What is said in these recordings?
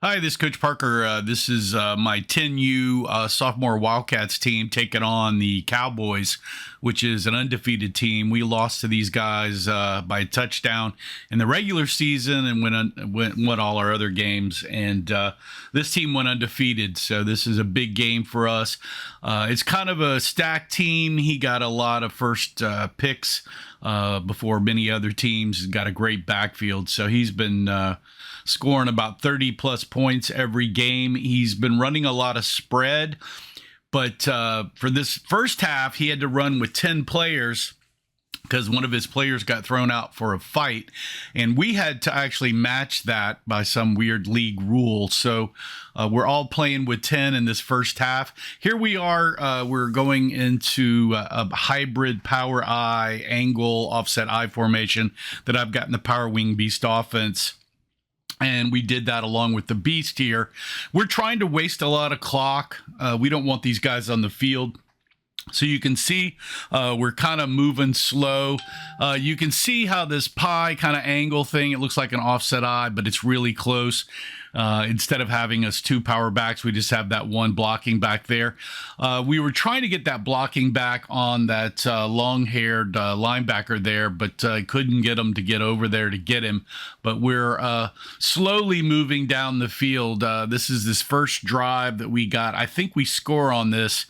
Hi, this is Coach Parker. This is my 10U sophomore Wildcats team taking on the Cowboys, which is an undefeated team. We lost to these guys by a touchdown in the regular season and won all our other games. And this team went undefeated, so this is a big game for us. It's kind of a stacked team. He got a lot of first picks before many other teams. He's got a great backfield, so he's been scoring about 30 plus points every game. He's been running a lot of spread, but for this first half, he had to run with 10 players because one of his players got thrown out for a fight, and we had to actually match that by some weird league rule. So we're all playing with 10 in this first half. Here we are. We're going into a hybrid power I angle offset I formation that I've got in the Power Wing Beast offense. And we did that along with the Beast here. We're trying to waste a lot of clock. We don't want these guys on the field. So you can see we're kind of moving slow. You can see how this pie kind of angle thing, it looks like an offset I, but it's really close. Instead of having us two power backs, we just have that one blocking back there. We were trying to get that blocking back on that long-haired linebacker there, but couldn't get him to get over there to get him. But we're slowly moving down the field. This is this first drive that we got. I think we score on this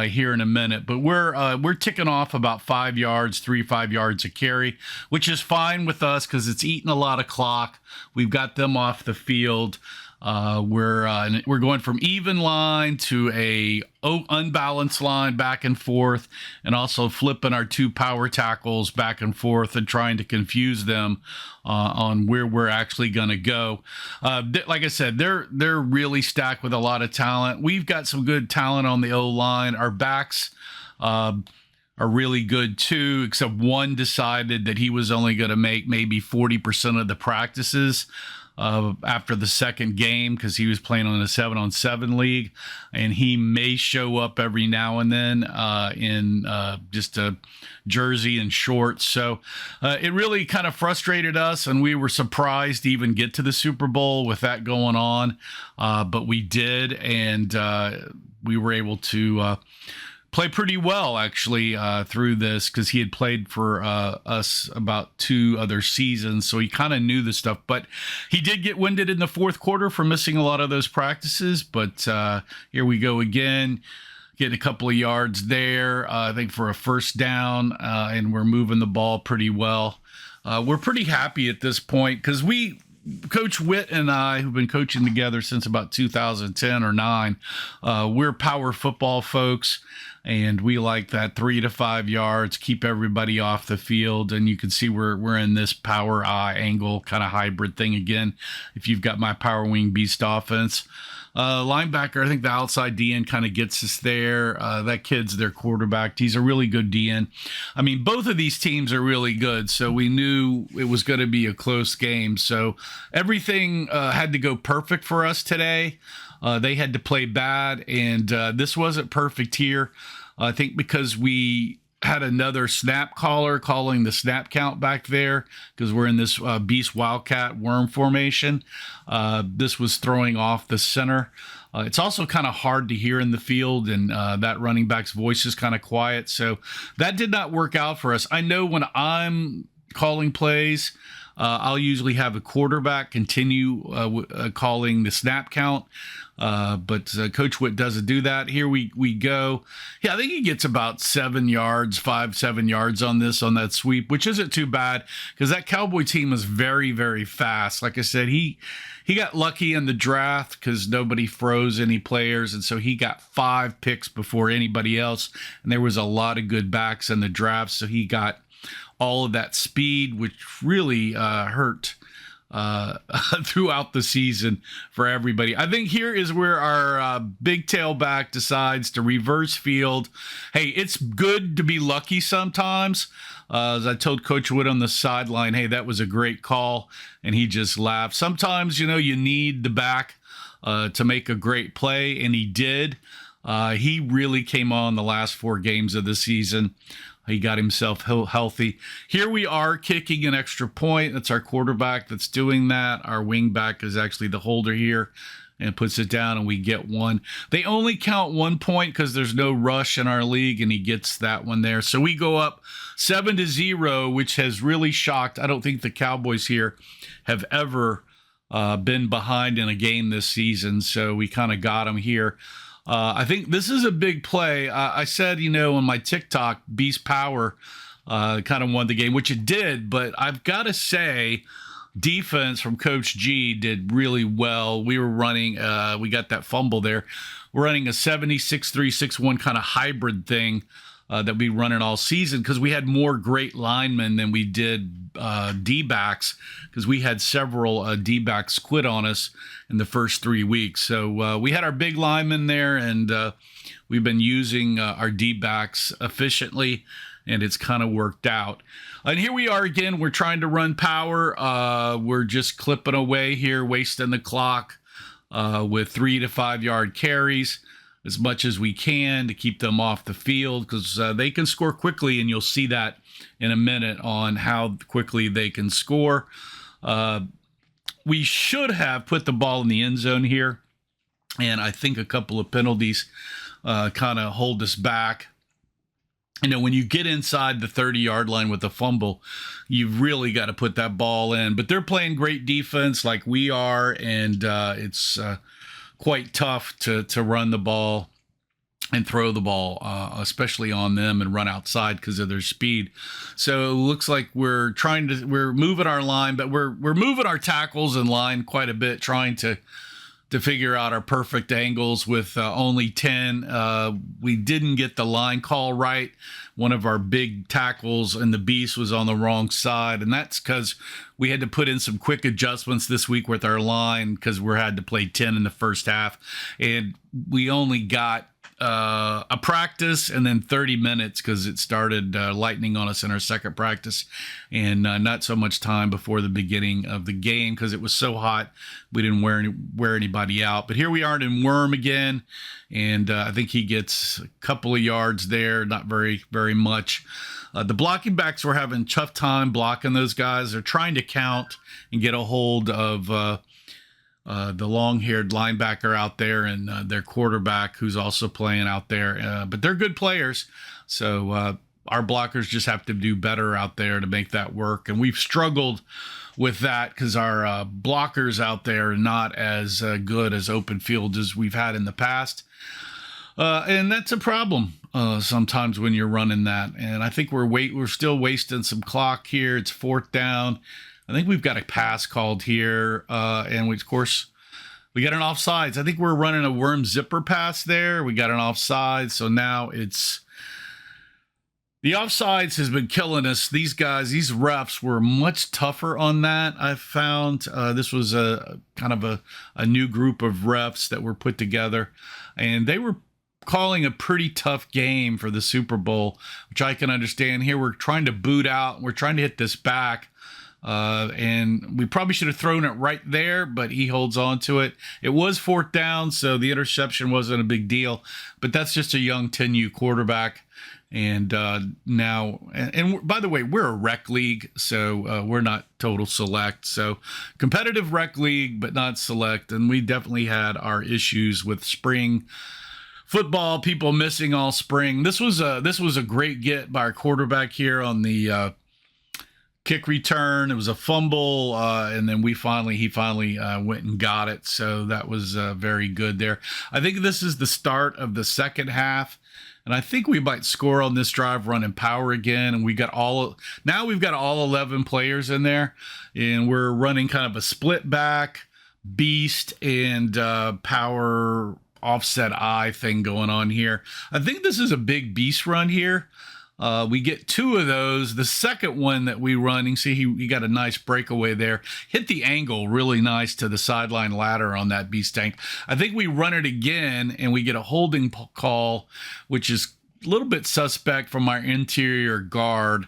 here in a minute, but we're ticking off about 5 yards, 5 yards a carry, which is fine with us because it's eating a lot of clock. We've got them off the field. We're going from even line to a unbalanced line back and forth, and also flipping our two power tackles back and forth and trying to confuse them on where we're actually going to go. Like I said, they're really stacked with a lot of talent. We've got some good talent on the O line. Our backs are really good too, except one decided that he was only going to make maybe 40% of the practices after the second game because he was playing on a 7-on-7 league, and he may show up every now and then in just a jersey and shorts. So it really kind of frustrated us, and we were surprised to even get to the Super Bowl with that going on, but we did, and we were able to play pretty well actually through this because he had played for us about 2 other seasons, so he kind of knew the stuff. But he did get winded in the fourth quarter for missing a lot of those practices. But here we go again, getting a couple of yards there, I think for a first down, and we're moving the ball pretty well. We're pretty happy at this point because Coach Whit and I, who've been coaching together since about 2010 or 9, we're power football folks, and we like that 3 to 5 yards, keep everybody off the field. And you can see we're in this power I angle kind of hybrid thing again. If you've got my Power Wing Beast offense. Linebacker, I think the outside DN kind of gets us there. That kid's their quarterback. He's a really good DN. I mean, both of these teams are really good, so we knew it was going to be a close game. So everything had to go perfect for us today. They had to play bad, and this wasn't perfect here. I think because we had another snap caller calling the snap count back there because we're in this Beast Wildcat worm formation. This was throwing off the center. It's also kind of hard to hear in the field, and that running back's voice is kind of quiet. So that did not work out for us. I know when I'm calling plays, I'll usually have a quarterback continue calling the snap count. But Coach Whit doesn't do that. Here we go. Yeah, I think he gets about 7 yards, 7 yards on that sweep, which isn't too bad because that Cowboy team is very, very fast. Like I said, he got lucky in the draft because nobody froze any players, and so he got 5 picks before anybody else, and there was a lot of good backs in the draft, so he got all of that speed, which really hurt throughout the season for everybody. I think here is where our big tailback decides to reverse field. Hey, it's good to be lucky sometimes. As I told Coach Whit on the sideline, hey, that was a great call, and he just laughed. Sometimes, you need the back to make a great play, and he did. He really came on the last 4 games of the season. He got himself healthy. Here we are kicking an extra point. That's our quarterback that's doing that. Our wing back is actually the holder here and puts it down, and we get one. They only count 1 point because there's no rush in our league, and he gets that one there. So we go up 7-0, which has really shocked. I don't think the Cowboys here have ever been behind in a game this season, so we kind of got them here. I think this is a big play. I said, on my TikTok, Beast Power kind of won the game, which it did, but I've got to say, defense from Coach G did really well. We were running, we got that fumble there. We're running a 76-3-6-1 kind of hybrid thing that we running all season because we had more great linemen than we did D-backs because we had several D-backs quit on us in the first 3 weeks. So we had our big linemen there, and we've been using our D-backs efficiently, and it's kind of worked out. And here we are again. We're trying to run power. We're just clipping away here, wasting the clock with 3 to 5 yard carries as much as we can to keep them off the field because they can score quickly, and you'll see that in a minute on how quickly they can score. We should have put the ball in the end zone here, and I think a couple of penalties kind of hold us back. When you get inside the 30-yard line with a fumble, you've really got to put that ball in. But they're playing great defense like we are, and it's quite tough to run the ball and throw the ball, especially on them, and run outside because of their speed. So it looks like we're moving our line, but we're moving our tackles in line quite a bit, trying to figure out our perfect angles with only 10. We didn't get the line call right. One of our big tackles in the beast was on the wrong side, and that's because we had to put in some quick adjustments this week with our line because we had to play 10 in the first half, and we only got a practice and then 30 minutes because it started lightning on us in our second practice, and not so much time before the beginning of the game because it was so hot we didn't wear anybody out. But here we are in Worm again, and I think he gets a couple of yards there, not very much. The blocking backs were having a tough time blocking those guys. They're trying to count and get a hold of the long-haired linebacker out there and their quarterback who's also playing out there. But they're good players, so our blockers just have to do better out there to make that work. And we've struggled with that because our blockers out there are not as good as open field as we've had in the past. And that's a problem sometimes when you're running that. And I think we're still wasting some clock here. It's 4th down. I think we've got a pass called here, and of course, we got an offsides. I think we're running a worm zipper pass there. We got an offside, so now it's the offsides has been killing us. These refs were much tougher on that. I found this was a kind of a new group of refs that were put together, and they were calling a pretty tough game for the Super Bowl, which I can understand. Here we're trying to boot out. We're trying to hit this back. And we probably should have thrown it right there, but he holds on to it. It was 4th down, so the interception wasn't a big deal. But that's just a young 10U quarterback. And now, and by the way, we're a rec league, so we're not total select. So competitive rec league, but not select. And we definitely had our issues with spring football, people missing all spring. This was a great get by our quarterback here on the kick return. It was a fumble, and then he finally went and got it. So that was very good there. I think this is the start of the second half, and I think we might score on this drive running power again. And we've got all 11 players in there, and we're running kind of a split back, beast, and power offset eye thing going on here. I think this is a big beast run here. We get 2 of those. The second one that we run, you can see he got a nice breakaway there. Hit the angle really nice to the sideline ladder on that beast tank. I think we run it again, and we get a holding call, which is a little bit suspect from our interior guard,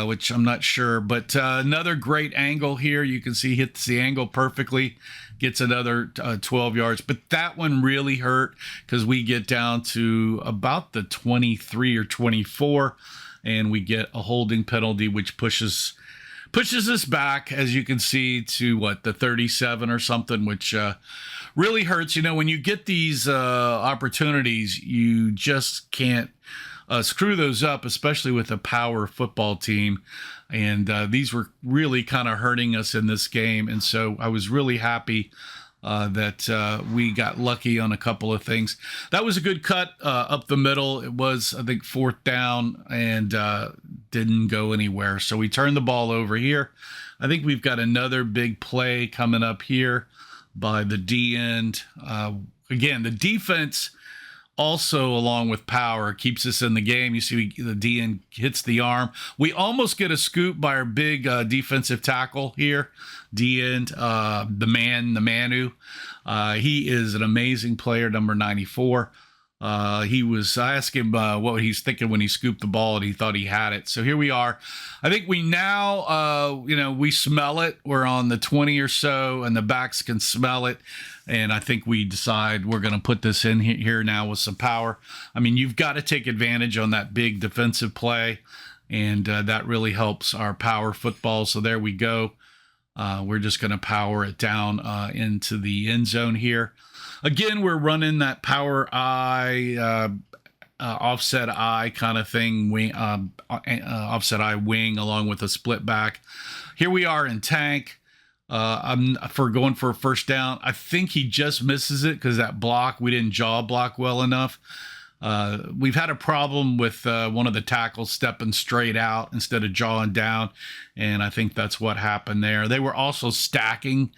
which I'm not sure. But another great angle here. You can see he hits the angle perfectly. Gets another 12 yards, but that one really hurt because we get down to about the 23 or 24, and we get a holding penalty, which pushes us back, as you can see, to the 37 or something, which really hurts. When you get these opportunities, you just can't screw those up, especially with a power football team. And these were really kind of hurting us in this game. And so I was really happy that we got lucky on a couple of things. That was a good cut up the middle. It was, I think, 4th down and didn't go anywhere. So we turned the ball over here. I think we've got another big play coming up here by the D end. Again, the defense also, along with power, keeps us in the game. You see the D end hits the arm. We almost get a scoop by our big defensive tackle here, D end, the Manu. He is an amazing player, number 94. I asked him what he's thinking when he scooped the ball, and he thought he had it. So here we are. I think we now, we smell it. We're on the 20 or so, and the backs can smell it. And I think we decide we're going to put this in here now with some power. I mean, you've got to take advantage on that big defensive play, and that really helps our power football. So there we go. We're just going to power it down into the end zone here. Again, we're running that power eye, offset eye kind of thing, offset eye wing along with a split back. Here we are in tank. I'm going for a first down. I think he just misses it because that block, we didn't jaw block well enough. We've had a problem with one of the tackles stepping straight out instead of jawing down, and I think that's what happened there. They were also stacking,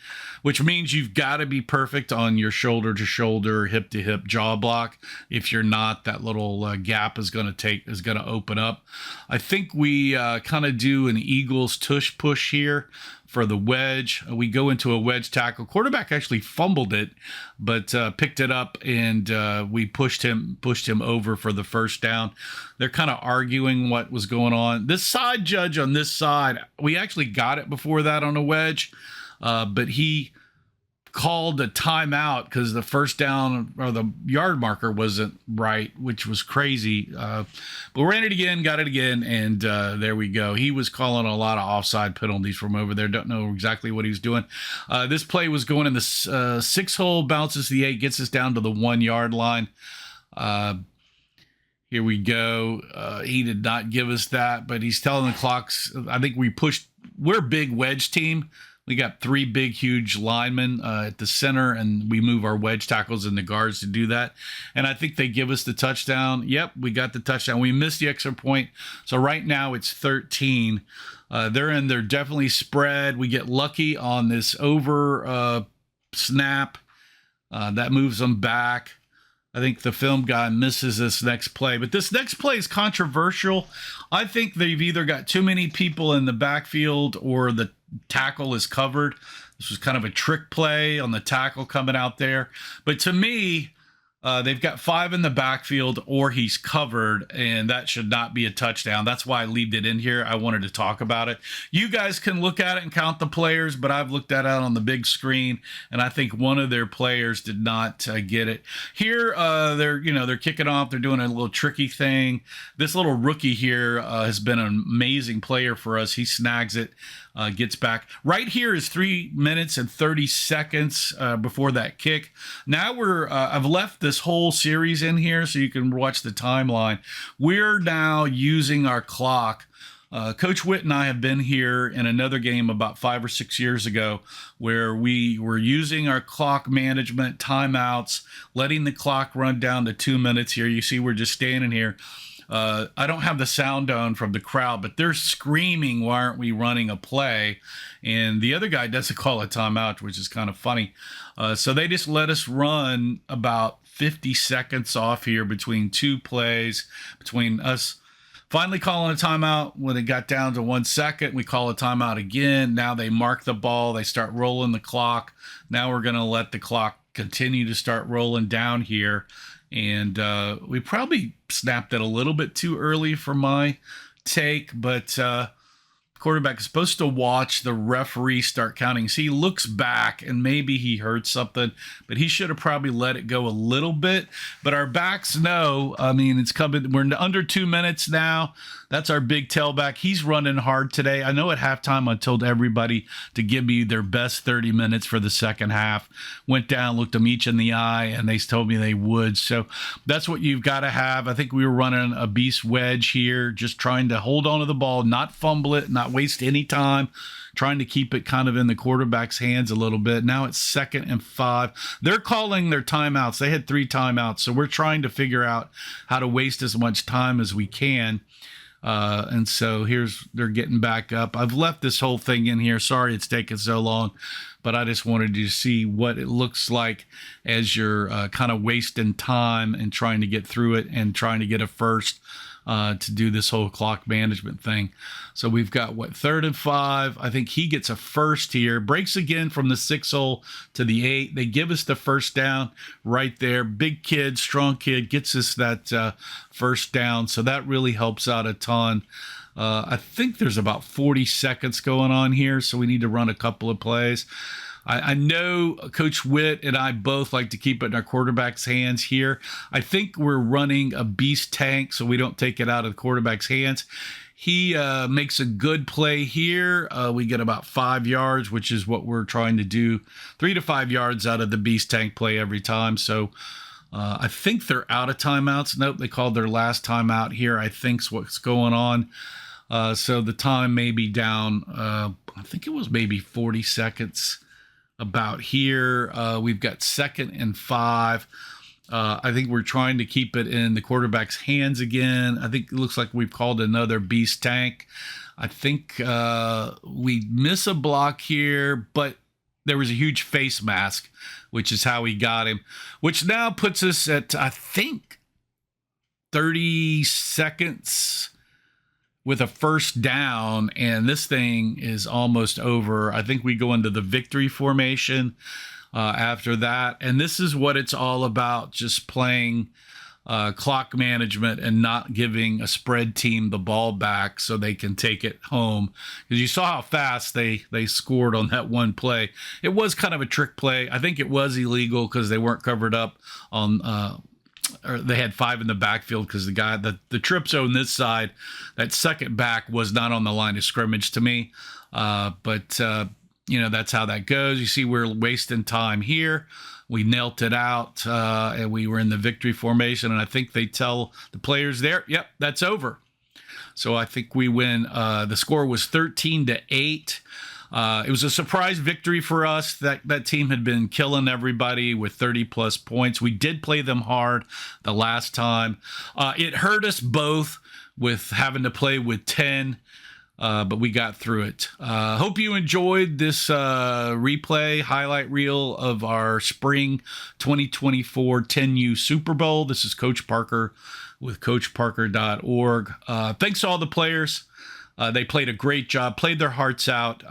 which means you've got to be perfect on your shoulder-to-shoulder, hip-to-hip jaw block. If you're not, that little gap is going to open up. I think we kind of do an Eagles tush push here for the wedge. We go into a wedge tackle. Quarterback actually fumbled it, but picked it up, and we pushed him over for the first down. They're kind of arguing what was going on. This side judge on this side, we actually got it before that on a wedge, but he called a timeout because the first down or the yard marker wasn't right, which was crazy. But we ran it again, got it again, and there we go. He was calling a lot of offside penalties from over there. Don't know exactly what he was doing. This play was going in the 6-hole, bounces the 8, gets us down to the 1-yard line. Here we go. He did not give us that, but he's telling the clocks. I think we're a big wedge team. We got 3 big, huge linemen at the center, and we move our wedge tackles and the guards to do that. And I think they give us the touchdown. Yep, we got the touchdown. We missed the extra point. So right now it's 13. They're definitely spread. We get lucky on this over snap. That moves them back. I think the film guy misses this next play. But this next play is controversial. I think they've either got too many people in the backfield or the tackle is covered. This was kind of a trick play on the tackle coming out there. But to me, they've got 5 in the backfield or he's covered, and that should not be a touchdown. That's why I leaved it in here. I wanted to talk about it. You guys can look at it and count the players, but I've looked at it on the big screen, and I think one of their players did not get it. Here, they're kicking off. They're doing a little tricky thing. This little rookie here has been an amazing player for us. He snags it. Gets back. Right here is 3 minutes and 30 seconds before that kick. Now I've left this whole series in here so you can watch the timeline. We're now using our clock. Coach Whit and I have been here in another game about 5 or 6 years ago where we were using our clock management, timeouts, letting the clock run down to 2 minutes here. You see we're just standing here. I don't have the sound on from the crowd, but they're screaming, why aren't we running a play? And the other guy doesn't call a timeout, which is kind of funny. So they just let us run about 50 seconds off here between 2 plays, between us finally calling a timeout. When it got down to 1 second, we call a timeout again. Now they mark the ball. They start rolling the clock. Now we're going to let the clock continue to start rolling down here. And we probably snapped it a little bit too early for my take, but quarterback is supposed to watch the referee start counting. So he looks back and maybe he heard something, but he should have probably let it go a little bit. But our backs know, I mean, it's coming. We're under 2 minutes now. That's our big tailback. He's running hard today. I know at halftime I told everybody to give me their best 30 minutes for the second half. Went down, looked them each in the eye, and they told me they would. So that's what you've got to have. I think we were running a beast wedge here, just trying to hold on to the ball, not fumble it, not waste any time, trying to keep it kind of in the quarterback's hands a little bit. Now it's 2nd and 5. They're calling their timeouts. They had 3 timeouts. So we're trying to figure out how to waste as much time as we can. And so they're getting back up. I've left this whole thing in here. Sorry it's taken so long, but I just wanted you to see what it looks like as you're kind of wasting time and trying to get through it and trying to get a first to do this whole clock management thing. So we've got 3rd and 5. I think he gets a first here. Breaks again from the 6 hole to the 8. They give us the first down right there. Big kid, strong kid, gets us that first down. So that really helps out a ton. I think there's about 40 seconds going on here, so we need to run a couple of plays. I know Coach Whit and I both like to keep it in our quarterback's hands here. I think we're running a beast tank so we don't take it out of the quarterback's hands. He makes a good play here. We get about 5 yards, which is what we're trying to do. 3 to 5 yards out of the beast tank play every time. So I think they're out of timeouts. Nope, they called their last timeout here, I think's what's going on. So the time may be down, I think it was maybe 40 seconds about here. We've got 2nd and 5. I think we're trying to keep it in the quarterback's hands again. I think it looks like we've called another beast tank. I think we miss a block here, but there was a huge face mask, which is how he got him, which now puts us at, I think, 30 seconds with a first down, and this thing is almost over. I think we go into the victory formation after that, and this is what it's all about, just playing clock management and not giving a spread team the ball back so they can take it home. Because you saw how fast they scored on that one play. It was kind of a trick play. I think it was illegal because they weren't covered up on or they had 5 in the backfield because the guy, the trip zone this side, that second back was not on the line of scrimmage to me. But that's how that goes. You see, we're wasting time here. We knelt it out, and we were in the victory formation. And I think they tell the players there, yep, that's over. So I think we win. The score was 13-8. It was a surprise victory for us. That team had been killing everybody with 30-plus points. We did play them hard the last time. It hurt us both with having to play with 10, but we got through it. Hope you enjoyed this replay highlight reel of our spring 2024 10U Super Bowl. This is Coach Parker with CoachParker.org. Thanks to all the players. They played a great job, played their hearts out,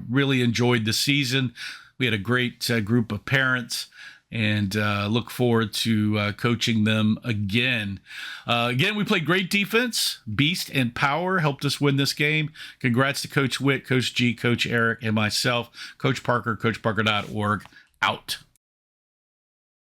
really enjoyed the season. We had a great group of parents, and look forward to coaching them again. Again, we played great defense. Beast and Power helped us win this game. Congrats to Coach Whit, Coach G, Coach Erik, and myself. Coach Parker, CoachParker.org, out.